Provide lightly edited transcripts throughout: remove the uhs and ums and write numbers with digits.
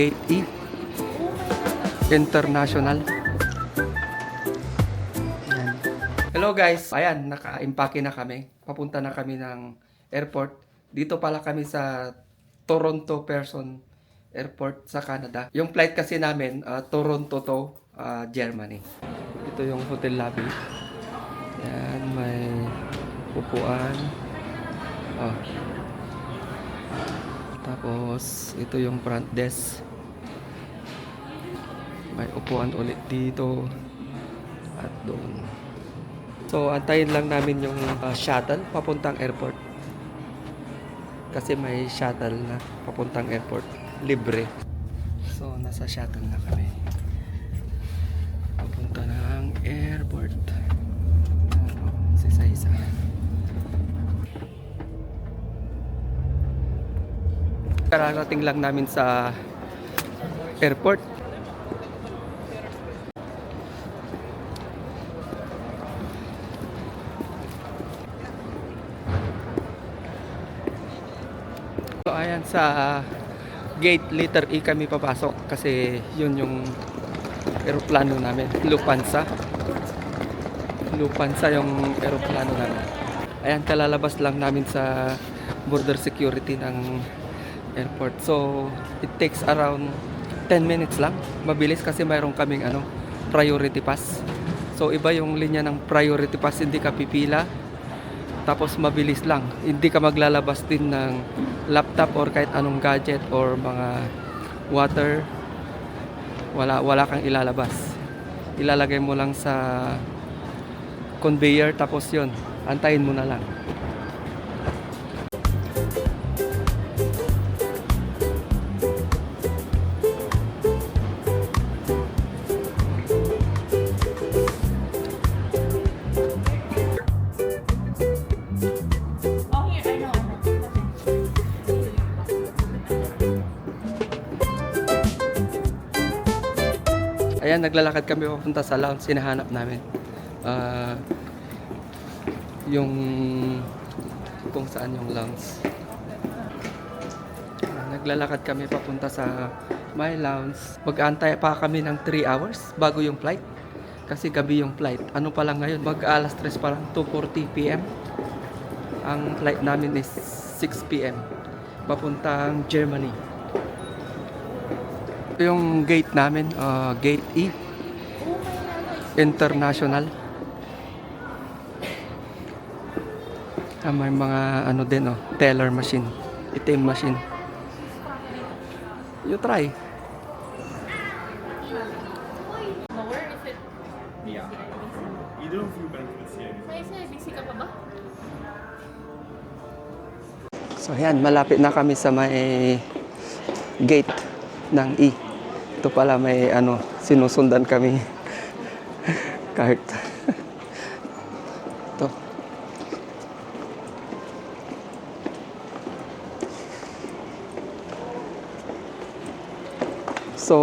Gate E International. Ayan. Hello guys, ayan, naka-impake na kami. Papunta na kami ng airport. Dito pala kami sa Toronto Pearson Airport sa Canada. Yung flight kasi namin, Toronto to Germany. Ito yung hotel lobby. Ayan, may upuan. Tapos, ito yung front desk. May upuan ulit dito at doon. So, antayin lang namin yung shuttle papuntang airport. Kasi may shuttle na papuntang airport. Libre. So, nasa shuttle na kami. Papunta ng airport. Isa-isa. Kararating lang namin sa airport. So ayan, sa gate letter E kami papasok kasi yun yung eroplano namin, Lufthansa yung eroplano namin. Ayan, kalalabas lang namin sa border security ng airport. So it takes around 10 minutes lang. Mabilis kasi mayroon kaming priority pass. So iba yung linya ng priority pass, hindi ka pipila. Tapos mabilis lang. Hindi ka maglalabas din ng laptop or kahit anong gadget or mga water. Wala kang ilalabas. Ilalagay mo lang sa conveyor, tapos yun, antayin mo na lang. Ayan, naglalakad kami papunta sa lounge. Sinahanap namin yung kung saan yung lounge. Naglalakad kami papunta sa my lounge. Mag-aantay pa kami ng 3 hours bago yung flight. Kasi gabi yung flight. Ano pa lang ngayon? Mag-alas 3 pa lang, 2:40 PM. Ang flight namin is 6 PM. Papuntang Germany. Yung gate namin, Gate E International. May mga din, teller machine, ATM machine. You try. Where is it? Yeah. You don't feel bad with CIBC. May busy ka pa ba? So ayan, malapit na kami sa may gate ng E. Ito pala may sinusundan kami. Kahit ito. So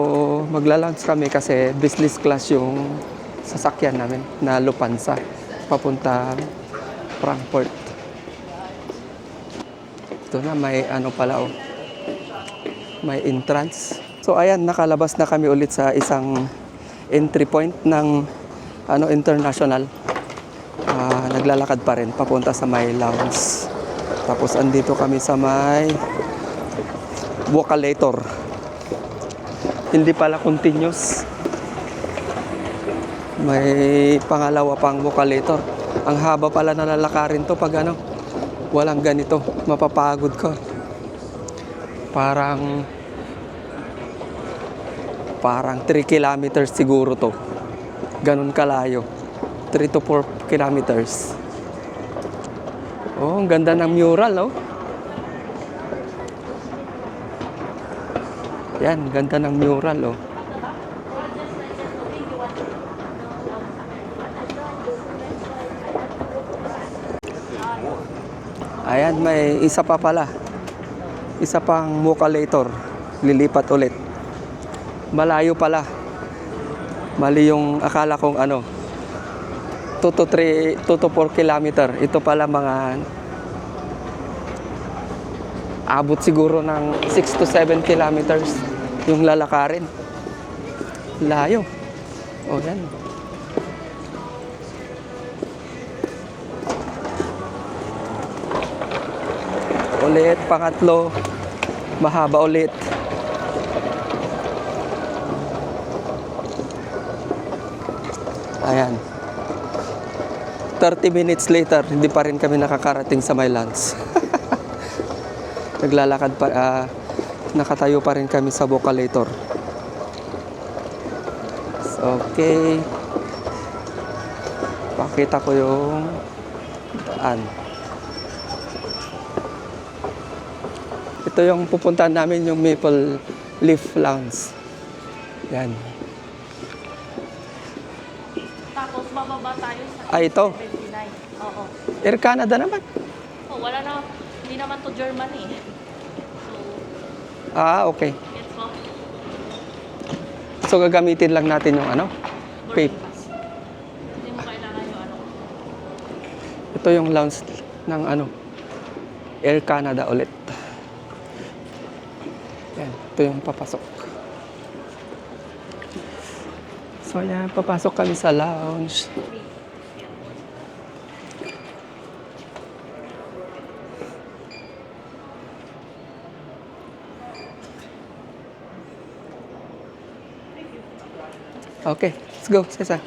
magla-lunch kami kasi business class yung sasakyan namin na Lufthansa papunta Frankfurt. Ito na, may pala may entrance. So ayan, nakalabas na kami ulit sa isang entry point ng international. Naglalakad pa rin papunta sa may lounge. Tapos andito kami sa may vocalator. Hindi pala continuous. May pangalawa pang vocalator. Ang haba pala na lalakarin to pag walang ganito. Mapapagod ko. Parang 3 kilometers siguro to. Ganun kalayo. 3 to 4 kilometers. Oh, ang ganda ng mural, Yan, ganda ng mural, Ayan, may isa pa pala. Isa pang vocalator. Lilipat ulit. Malayo pala. Mali yung akala kong 2 to 4 kilometer. Ito pala mga abot siguro ng 6 to 7 kilometers. yung lalakarin. Layo. O yan. Ulit, pangatlo. Mahaba ulit. Ayan. 30 minutes later, hindi pa rin kami nakakarating sa my lunch. Naglalakad pa, nakatayo pa rin kami sa Vocalator. Okay. Pakita ko yung daan. Ito yung pupuntahan namin, yung Maple Leaf Lounge. Yan. Tapos bababa tayo sa Ito. 79. Oo. Air Canada naman. Oh, wala na. Hindi naman to Germany. So, Okay. gets mo? So, gagamitin lang natin yung Boarding Pay. pass. Hindi mo kailangan yung Ito yung lounge ng Air Canada ulit. Yan, ito yung papasok. So yan, papasok kami sa lounge. Okay, let's go, Cesar.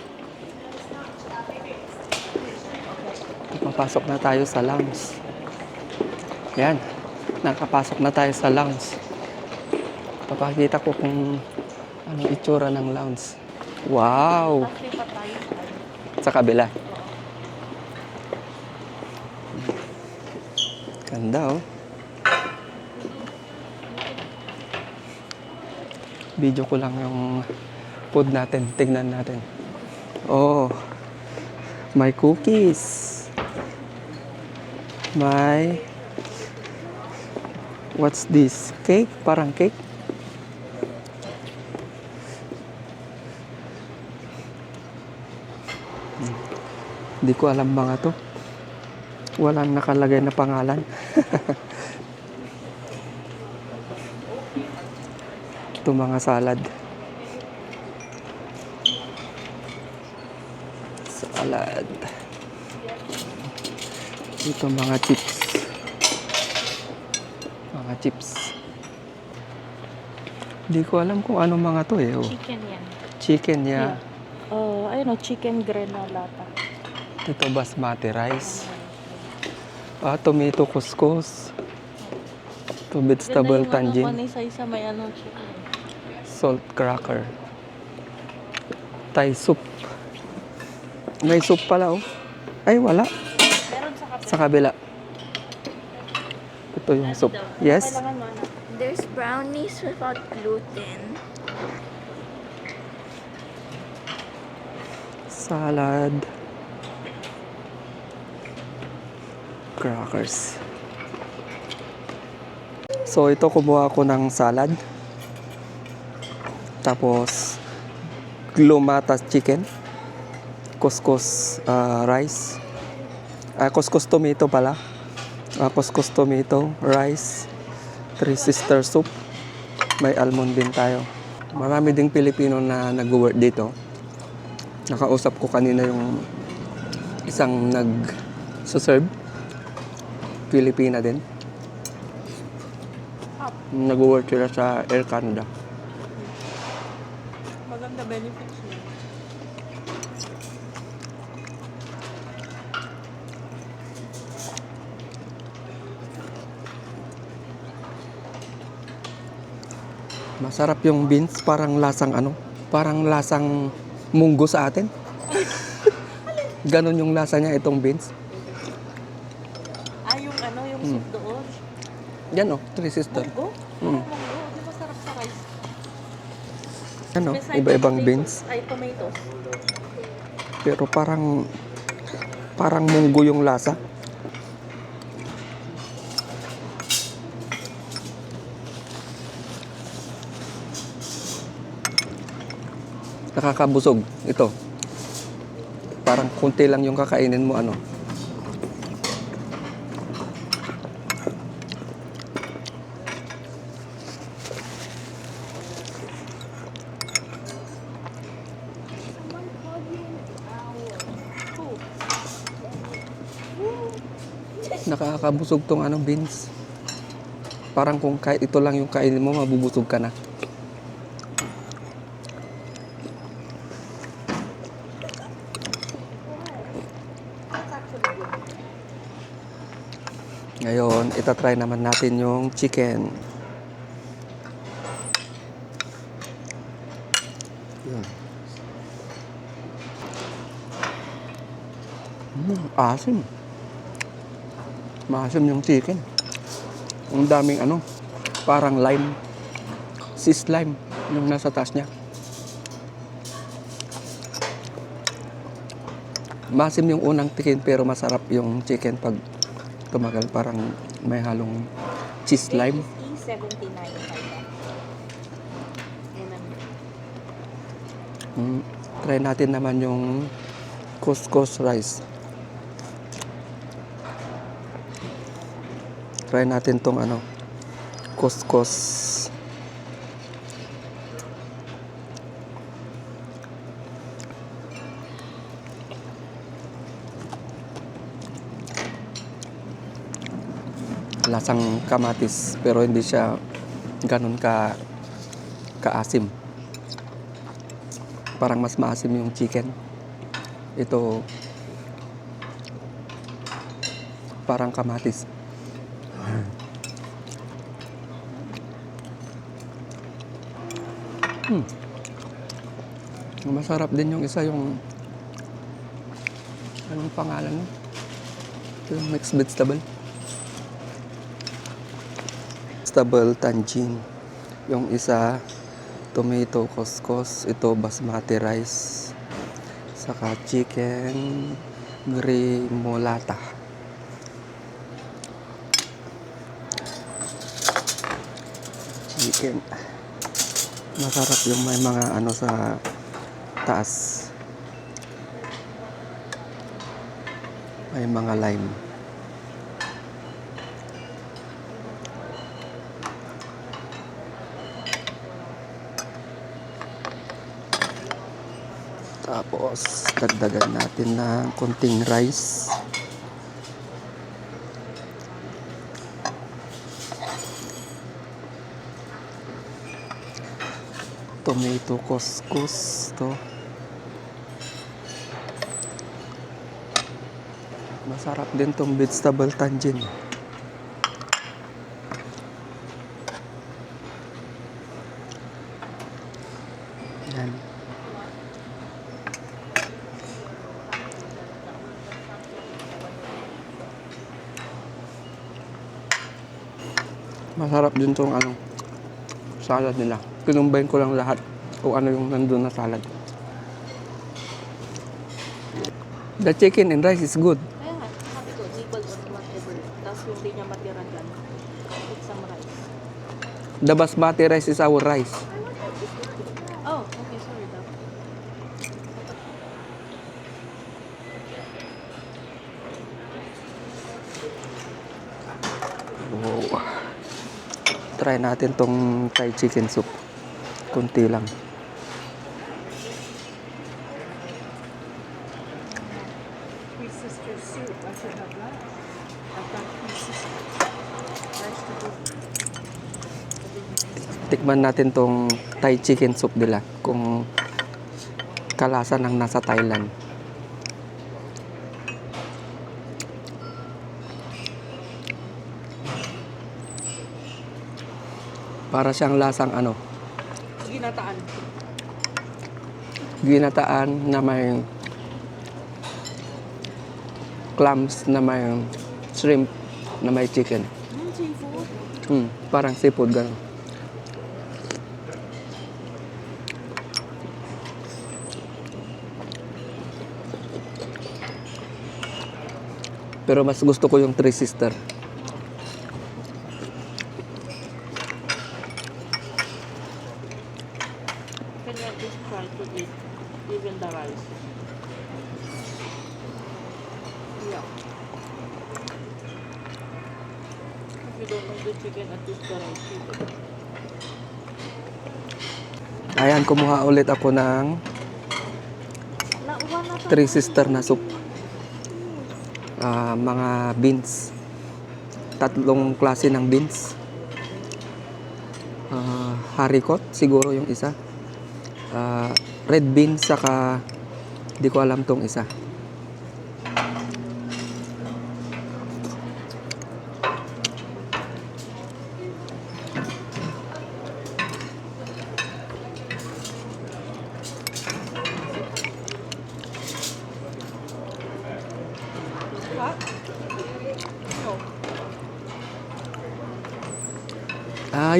Papasok na tayo sa lounge. Yan, nakapasok na tayo sa lounge. Papakita ko kung anong itsura ng lounge. Wow! Tapos lipat tayo sa Sa kabila. Ganda oh. Video ko lang yung food natin. Tignan natin. Oh. May cookies. May... What's this? Cake? Parang cake? Hindi ko alam mga to. Walang nakalagay na pangalan. Ito mga salad. Salad. Ito mga chips. Mga chips. Hindi ko alam kung ano mga to eh. Oh. chicken yan. Chicken, yeah. Ayun o, chicken granolata. Ito basmati rice. Tomato couscous. Ito vegetable tangine. Isa-isa may chicken. Salt cracker. Thai soup. May soup pala oh. Ay wala. Meron sa kape. Sa kabila. Ito yung soup. Yes. Kailangan mo na. There's brownies without gluten. Salad. Crackers. So ito kumuha ako ng salad. Tapos glumata chicken. Couscous rice. Couscous tomato pala. Couscous tomato, rice, Three Sister soup. May almond din tayo. Marami ding Pilipino na nag-work dito. Nakausap ko kanina yung isang nag-serve. Pilipina din. Nag-work sila sa Air Canada. Maganda benefits niya. Masarap yung beans, parang lasang parang lasang munggo sa atin. Ganon yung lasa niya itong beans. Yung soup doon. Yan Three Sister. Munggo? Mm. Munggo, di masarap sa rice. Besides Iba-ibang potatoes, beans. ay tomatoes. Pero parang munggo yung lasa. Nakakabusog ito. Parang kunti lang yung kakainin mo Nakakabusog tong ano, beans. Parang kung kahit ito lang yung kainin mo, mabubusog ka na. Ngayon, itatry naman natin yung chicken. Yun. Asim. Maasim yung chicken. Ang daming ano, parang lime. Sis lime yung nasa taas niya. Maasim yung unang tikin pero masarap yung chicken pag tumagal. Parang may halong cheese lime. E79. Try natin naman yung couscous rice. Try natin tong ano, couscous. Lasang kamatis pero hindi siya ganun kaasim. Parang mas maasim yung chicken. Ito parang kamatis. Masarap din yung isa, yung anong pangalan no? Yung mixed vegetable. Vegetable tangine. Yung isa tomato couscous, ito basmati rice, saka chicken grimolata. Chicken. Masarap yung may mga ano sa taas. May mga lime. Tapos, dagdagan natin ng konting rice. Tomato couscous to. Masarap din tong vegetable tangine. Yan. Masarap din tong ano, salad nila. Kinumbine ko lang lahat kung ano yung nandun na salad. The chicken and rice is good. Kaya nga, sabi ko, nibble or whatever. Tapos yung hindi niya matira dyan. Put some rice. The basmati rice is our rice. Oh, okay, sorry daw. Wow. Try natin tong Thai chicken soup. Kunti lang. Three sisters soup. I should have that. I've got three sisters. Rice to go. Tikman natin tong Thai chicken soup nila. Kung kalasa ng nasa Thailand. Para siyang lasang ano, Ginataan. ginataan na may clams, na may shrimp, na may chicken. Seafood. Parang seafood gano'n. Pero mas gusto ko yung Three Sister. Can you at least try to eat even the rice? Yeah. If you don't like the chicken, at least the rice chicken. Ayan, kumuha ulit ako ng Nauwan na to. Three Sister na soup. Mga beans. tatlong klase ng beans. Haricot siguro yung isa. Red beans saka di ko alam tong isa.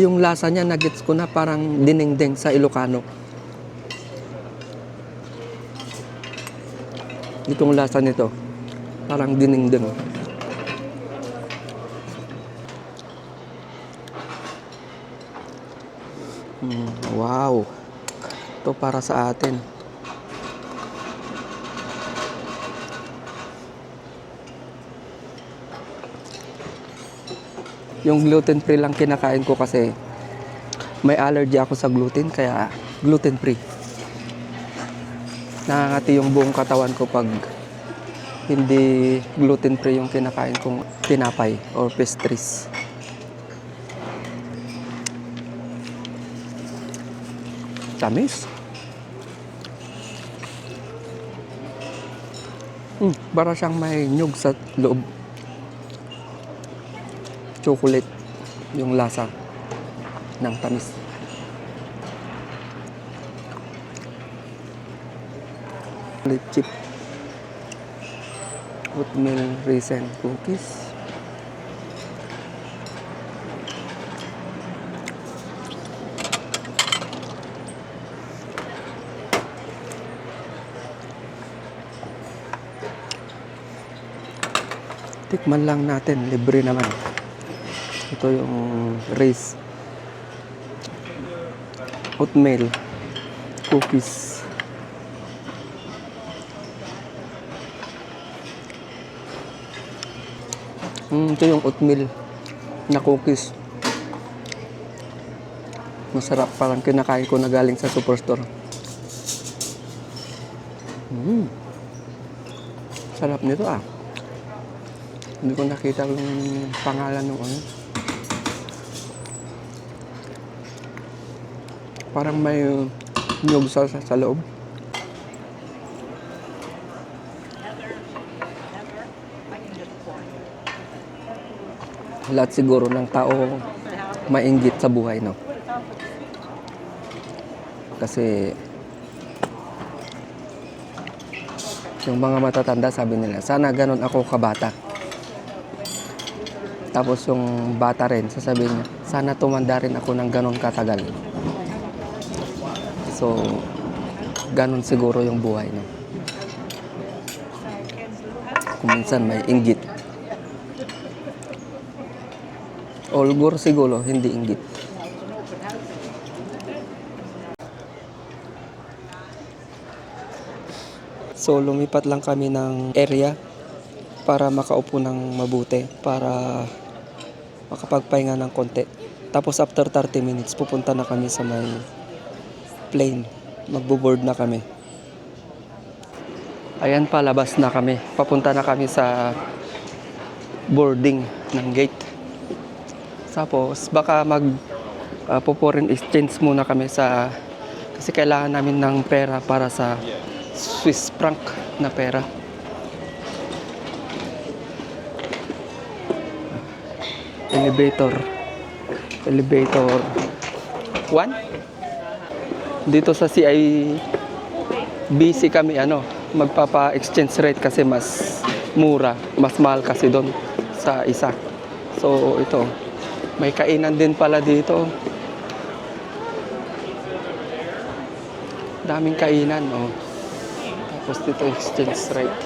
Yung lasa niya, nagets ko na parang dinengdeng sa Ilocano. Itong lasa nito, parang dinengdeng. Wow! Ito para sa atin. Yung gluten free lang kinakain ko kasi may allergy ako sa gluten, kaya gluten free. Nangangati yung buong katawan ko pag hindi gluten free yung kinakain kong tinapay or pastries. Tamis. Para siyang may nyug sa loob. Chocolate yung lasa ng tamis. Chocolate chip. Oatmeal raisin cookies. Tikman lang natin, libre naman. Ito yung rice oatmeal cookies. Ito yung oatmeal na cookies. Masarap, parang kinakain ko na galing sa superstore. Sarap nito ah. Hindi ko nakita yung pangalan ng ano. Parang may nyug sa loob. Lahat siguro ng tao mainggit sa buhay, no? Kasi yung mga matatanda sabi nila, sana ganun ako kabata. Tapos yung bata rin, sasabihin niya, sana tumanda rin ako ng ganun katagal. So, ganun siguro yung buhay, no? Kung minsan may inggit. Olgor siguro, hindi inggit. So, lumipat lang kami ng area para makaupo ng mabuti, para makapagpahinga ng konti. Tapos after 30 minutes, pupunta na kami sa may plane. Magbo-board na kami. Ayan pa, labas na kami. Papunta na kami sa boarding ng gate. Tapos baka foreign exchange muna kami kasi kailangan namin ng pera para sa Swiss franc na pera. Elevator 1. Dito sa CIBC kami magpapa-exchange rate kasi mas mura, mas mahal kasi doon sa isa. So ito, may kainan din pala dito. Daming kainan, oh. Tapos dito exchange rate.